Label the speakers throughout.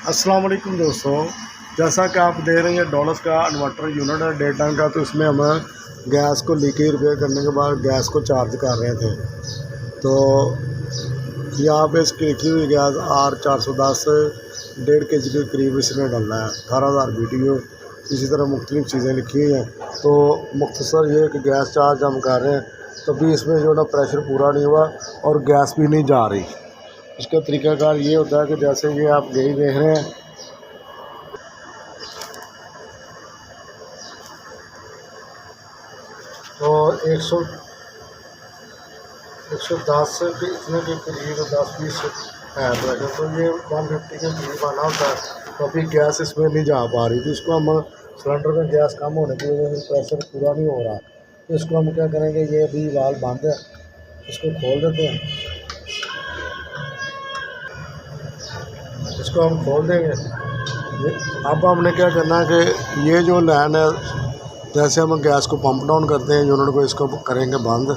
Speaker 1: अस्सलाम वालेकुम दोस्तों, जैसा कि आप देख रहे हैं डॉलर्स का इन्वर्टर यूनिट है 1.5 टन का। तो इसमें हम गैस को लीकेज रिपेयर करने के बाद गैस को चार्ज कर रहे थे। तो यहाँ पे इसकी लिखी हुई गैस R410 1.5 kg के करीब इसमें डालना है। 18,000 BTU, इसी तरह मुख्तलिफ चीज़ें लिखी हुई हैं। तो मुख्तसर ये कि गैस चार्ज हम कर रहे हैं तभी इसमें जो ना प्रेशर पूरा नहीं हुआ और गैस भी नहीं जा रही। इसका तरीकाकार ये होता है कि जैसे ये आप यही देख रहे हैं, तो 110 के इतने के करीब 10-20 है प्रेशर। तो ये 150 के करीब आना होता है। तो अभी गैस इसमें नहीं जा पा रही। तो इसको हम सिलेंडर में गैस कम होने की वजह से प्रेशर पूरा नहीं हो रहा। तो इसको हम क्या करेंगे, ये अभी वाल्व बंद है, इसको खोल देते हैं। इसको हम खोल देंगे। अब हमने क्या करना है कि ये जो लाइन है, जैसे हम गैस को पंप डाउन करते हैं यूनिट को, इसको करेंगे बंद।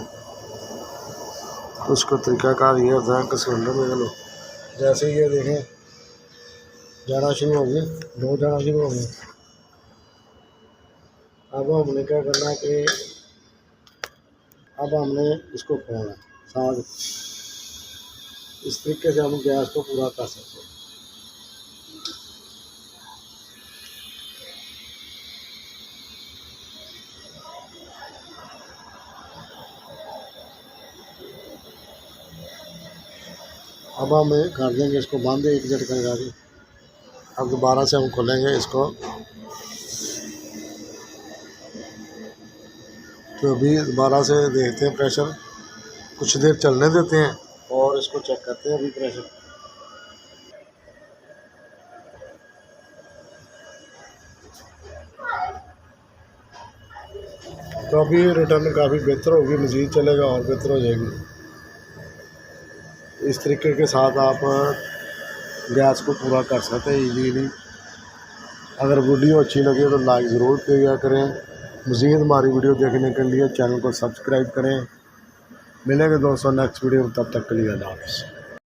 Speaker 1: तो उसका तरीकाकार ये होता है कि सिलेंडर में चलो जैसे ये देखें जाना शुरू हो गई, दो जाना शुरू हो गई। अब हमने क्या करना है कि अब हमने इसको खोलना है साथ। इस तरीके से हम गैस को पूरा कर सकते हैं। अब हम कर देंगे इसको बंद एक झटका लगा के। अब दोबारा से हम खोलेंगे इसको। तो अभी दोबारा से देखते हैं प्रेशर, कुछ देर चलने देते हैं और इसको चेक करते हैं अभी प्रेशर। तो अभी रिटर्न काफ़ी बेहतर होगी, मज़ीद चलेगा और बेहतर हो जाएगी। इस तरीके के साथ आप गैस को पूरा कर सकते हैं ईजीली। अगर वीडियो अच्छी लगे तो लाइक ज़रूर किया करें। मज़ीद हमारी वीडियो देखने के लिए चैनल को सब्सक्राइब करें। मिलेंगे दोस्तों नेक्स्ट वीडियो में, तब तक के लिए अल्लाह हाफ़िज़।